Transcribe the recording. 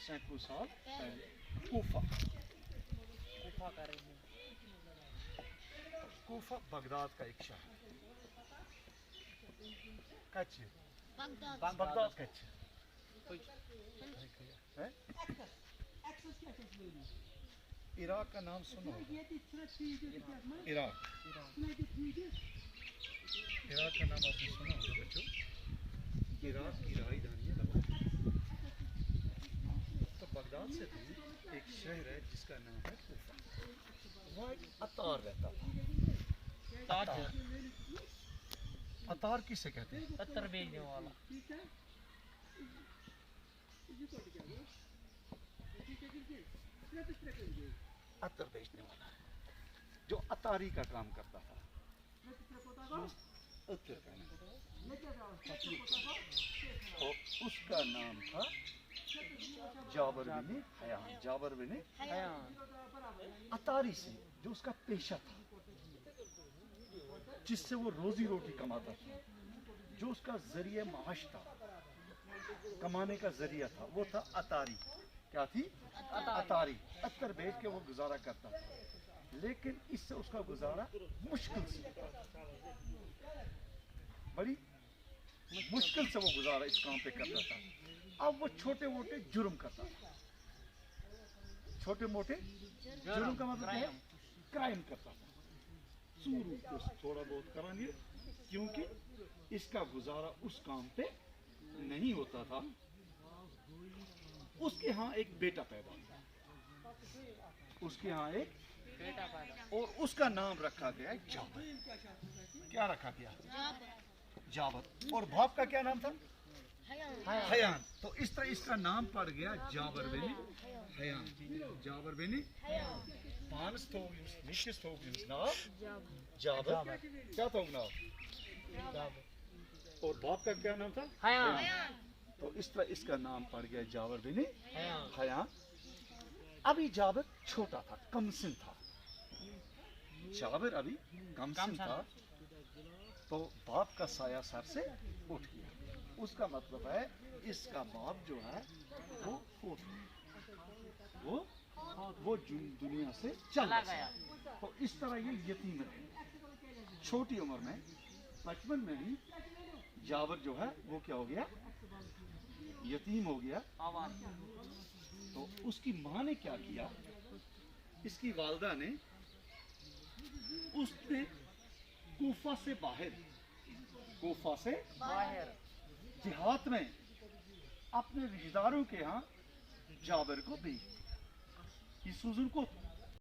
सैकड़ों साल पहले कूफा कूफा बगदाद का एक शहर कच्छ बगदाद कच्छ है। इराक का नाम सुनो, इराक इराक का नाम आपने सुना होगा बच्चों। इराक की राजधानी है दमिश्क। तो बगदाद से दूर एक शहर है जिसका नाम है कूफा। वहाँ एक अतार रहता था। अतार किसे कहते हैं? अतर बेचने वाला। अतर बेचने वाला जो अतारी का काम करता था। अतर का नाम और उसका नाम था जाबर बिन हयान। जाबर बिन हयान अतारी से जो उसका पेशा था, जिससे वो रोजी रोटी कमाता था, जो उसका जरिए माश था, कमाने का जरिया था, वो था अतारी। क्या थी? अतारी। अतर बेच के वो गुजारा करता था, लेकिन इससे उसका गुजारा मुश्किल से, बड़ी मुश्किल से वो गुजारा इस काम पे करता था। अब वो छोटे मोटे जुर्म करता था। छोटे मोटे जुर्म का मतलब है क्राइम करता था। सूरू को थोड़ा बहुत करानिए, क्योंकि इसका गुजारा उस काम पे नहीं होता था। उसके यहाँ एक बेटा पैदा हुआ, उसके यहाँ एक बेटा पैदा, और उसका नाम रखा गया जाबर। क्या रखा गया? जाबर। और बाप का क्या नाम था? हयान। तो इस तरह इसका नाम पड़ गया जाबर बिन हयान। जाबर बिन पानस थोगियंस निश्चित थोगियंस नाम जाबर। क्या था नाम? और बाप का क्या नाम था? हयान। तो इस तरह इसका नाम पड़ गया जाबर बिन हयान। अभी जाबर छोटा था, कमसिन था। जाबर अभी कमसिन था, तो बाप का साया सर से उठ गया। उसका मतलब है इसका बाप जो है वो फौत हो गया, वो दुनिया से चला गया। तो इस तरह ये यतीम रहे। छोटी उम्र में, बचपन में ही जाबर जो है वो क्या हो गया? यतीम हो गया। तो उसकी माँ ने क्या किया? इसकी वालदा ने उसने कूफा से बाहर देहात में अपने रिश्तेदारों के यहाँ जाबर को भेज दिया। इस हुजूर को